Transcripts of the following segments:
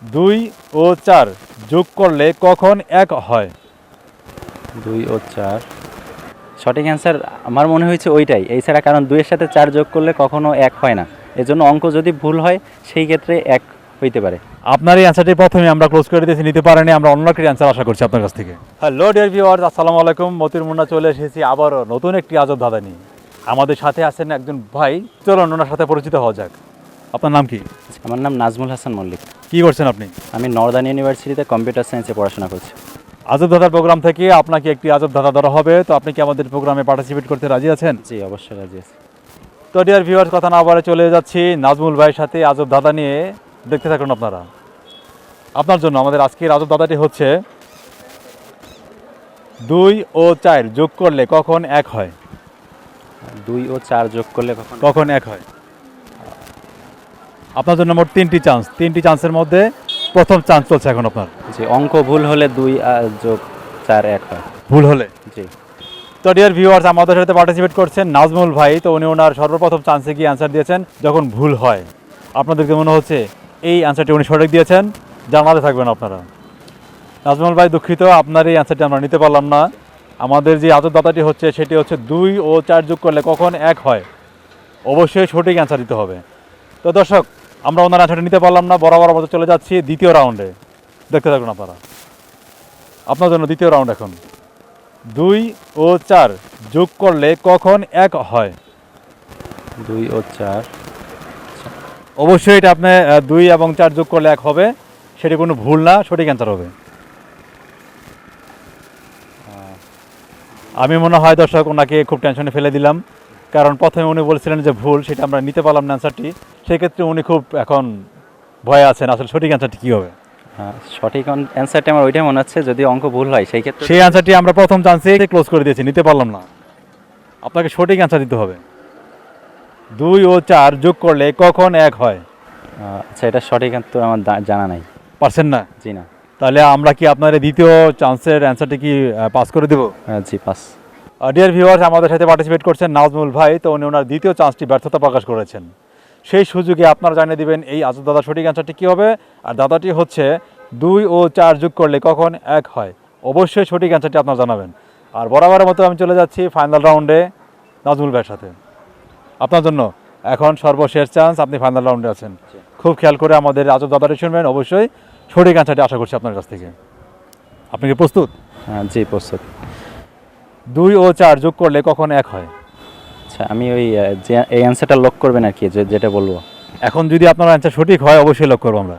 2 ও 4 যোগ করলে কখন 1 হয়? 2 ও 4 সঠিক অ্যান্সার আমার মনে হয়েছে ওইটাই। এছাড়া কারণ 2 এর সাথে 4 যোগ করলে কখনো 1 হয় না। এজন্য অঙ্ক যদি ভুল হয় সেই ক্ষেত্রে 1 হইতে পারে। আপনার এই অ্যান্সারটি প্রথমে আমরা ক্লোজ করে দিয়েছি, নিতে পারেনি। আমরা অন্য একটি অ্যান্সার আশা করছি আপনার কাছ থেকে। হ্যালো ডিয়ার ভিউয়ার্স, আসসালামু আলাইকুম। মতির মুন্না চলে এসেছি আবারও নতুন একটি আজব ধাঁধা নিয়ে। আমাদের সাথে আছেন একজন ভাই, চলুন ওনার সাথে পরিচিত হওয়া যাক। আপনার নাম কি? আমার নাম নাজমুল হাসান মল্লিক। কি করছেন আপনি? আমি নর্দার্ন ইউনিভার্সিটিতে কম্পিউটার সায়েন্সে পড়াশোনা করছি। আজব ধাঁধার প্রোগ্রাম থেকে আপনাকে একটি আজব ধাঁধা ধরা হবে, তো আপনি কি আমাদের প্রোগ্রামে পার্টিসিপেট করতে রাজি আছেন? জি, অবশ্যই রাজি আছি। তো ডিয়ার ভিউয়ার্স, কথা না বলে চলে যাচ্ছি নাজমুল ভাইয়ের সাথে আজব ধাঁধা নিয়ে। দেখতে থাকুন আপনারা। আপনার জন্য আমাদের আজকের আজব ধাঁধাটি হচ্ছে 2 ও 4 যোগ করলে কখন 1 হয়? 2 ও 4 যোগ করলে কখন 1 হয়? আপনার জন্য মোট 3টি চান্স। 3টি চান্সের মধ্যে প্রথম চান্স চলছে এখন আপনার। জি, অঙ্ক ভুল হলে 2 যোগ 4 1 হয়। ভুল হলে? জি। তো ডিয়ার ভিউয়ার্স, আমাদের সাথে পার্টিসিপেট করছেন নাজমুল ভাই। তো উনি ওনার সর্বপ্রথম চান্সে গিয়ে অ্যান্সার দিয়েছেন যখন ভুল হয়। আপনাদেরকে মনে হচ্ছে এই অ্যান্সারটি উনি সঠিক দিয়েছেন, জানাতে থাকবেন আপনারা। নাজমুল ভাই দুঃখিত, আপনার এই অ্যান্সারটি আমরা নিতে পারলাম না। আমাদের যে আজব ধাঁধাটি হচ্ছে সেটি হচ্ছে 2 ও 4 যোগ করলে কখন 1 হয়। অবশ্যই সঠিক অ্যান্সার দিতে হবে। তো দর্শক, আমরা ওনার অ্যান্সারটি নিতে পারলাম না, বরাবর মতো চলে যাচ্ছি দ্বিতীয় রাউন্ডে। দেখতে থাকুন আপনারা। আপনার জন্য দ্বিতীয় রাউন্ড এখন। 2 ও 4 যোগ করলে কখন 1 হয়? 2 ও 4 অবশ্যই এটা আপনি 2 এবং 4 যোগ করলে 1 হবে, সেটি কোনো ভুল না, সঠিক অ্যান্সার হবে। আমি মনে হয় দর্শক ওনাকে খুব টেনশনে ফেলে দিলাম, কারণ প্রথমে উনি বলছিলেন যে ভুল, সেটা আমরা নিতে পারলাম না অ্যান্সারটি। সেক্ষেত্রে উনি খুব এখন ভয়ে আছেন, আসলে সঠিক অ্যান্সারটি কী হবে। সঠিক অ্যান্সারটা আমার ওইটাই মনে হচ্ছে, যদি অঙ্ক ভুল হয় সেই ক্ষেত্রে সেই অ্যান্সারটি আমরা প্রথম চান্সে ক্লোজ করে দিয়েছি, নিতে পারলাম না। আপনাকে সঠিক অ্যান্সার দিতে হবে। 2 ও 4 যোগ করলে কখন 1 হয়? আচ্ছা, এটা সঠিক অ্যান্সার আমার জানা নাই। পারছেন না? জি না। তাহলে আমরা কি আপনার এই দ্বিতীয় চান্সের অ্যান্সারটি কি পাস করে দেবো? জি, পাস। ডিয়ার ভিউয়ার্স, আমাদের সাথে পার্টিসিপেট করছেন নাজমুল ভাই। তো উনি ওনার দ্বিতীয় চান্সটি ব্যর্থতা প্রকাশ করেছেন। সেই সুযোগে আপনারা জানিয়ে দেবেন এই আজব দাদার সঠিক অ্যান্সারটি কী হবে। আর দাদাটি হচ্ছে 2 ও 4 যোগ করলে কখন 1 হয়। অবশ্যই সঠিক অ্যান্সারটি আপনারা জানাবেন। আর বরাবরের মতো আমি চলে যাচ্ছি ফাইনাল রাউন্ডে নাজমুল ভাইয়ের সাথে। আপনার জন্য এখন সর্বশেষ চান্স, আপনি ফাইনাল রাউন্ডে আছেন। খুব খেয়াল করে আমাদের আজব দাদাটি শুনবেন, অবশ্যই সঠিক অ্যান্সারটি আশা করছি আপনার কাছ থেকে। আপনি কি প্রস্তুত? জি, প্রস্তুত। 2 ও 4 যোগ করলে কখন 1 হয়? আচ্ছা, আমি ওই যে এই অ্যান্সারটা লক করবেন আর কি, যেটা বলবো। এখন যদি আপনার অ্যান্সার সঠিক হয় অবশ্যই লক করবো আমরা।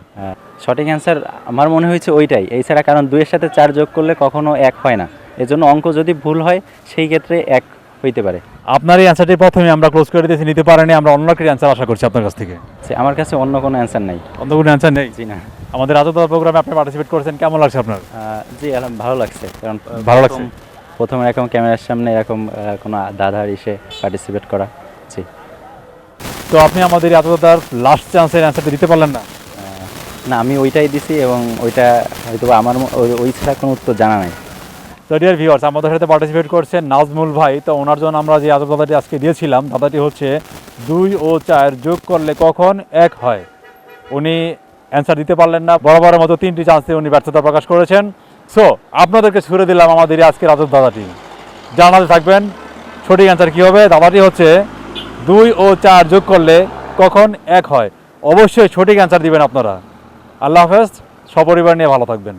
সঠিক অ্যান্সার আমার মনে হয়েছে ওইটাই। এছাড়া কারণ 2 এর সাথে 4 যোগ করলে কখনো 1 হয় না। এজন্য অঙ্ক যদি ভুল হয় সেই ক্ষেত্রে 1 হইতে পারে। আপনার এই অ্যান্সারটি প্রথমে আমরা ক্লোজ করে দিয়েছি, নিতে পারেনি। আমরা অন্য একটি অ্যান্সার আশা করছি আপনার কাছ থেকে। আমার কাছে অন্য কোনো অ্যান্সার নাই। অন্য কোনো অ্যান্সার নেই? জি না। আমাদের আজব দাদা প্রোগ্রামে আপনি পার্টিসিপেট করেছেন, কেমন লাগছে আপনার? জি, ভালো লাগছে। কারণ ভালো লাগছে প্রথম এরকম ক্যামেরার সামনে এরকম কোনো দাদার এসে পার্টিসিপেট করা। জি। তো আপনি আমাদের এই আজব দাদার লাস্ট চান্সের অ্যান্সারটি দিতে পারলেন না? না, আমি ওইটাই দিছি এবং ওইটা হয়তো আমার ওই ছাড়া কোনো উত্তর জানা নাই। তো ডিয়ার ভিউয়ার্স, আমাদের সাথে পার্টিসিপেট করছেন নাজমুল ভাই। তো ওনার জন্য আমরা যে আজব দাদাটি আজকে দিয়েছিলাম, দাদাটি হচ্ছে 2 ও 4 যোগ করলে কখন 1 হয়। উনি অ্যান্সার দিতে পারলেন না, বরাবরের মতো 3টি চান্সে উনি ব্যর্থতা প্রকাশ করেছেন। সো আপনাদেরকে ছুড়ে দিলাম আমাদের এই আজকের আজব দাদাটি, জানাতে থাকবেন সঠিক অ্যান্সার কী হবে। দাদাটি হচ্ছে 2 ও 4 যোগ করলে কখন 1 হয়। অবশ্যই সঠিক অ্যান্সার দিবেন আপনারা। আল্লাহ হাফেজ, সপরিবার নিয়ে ভালো থাকবেন।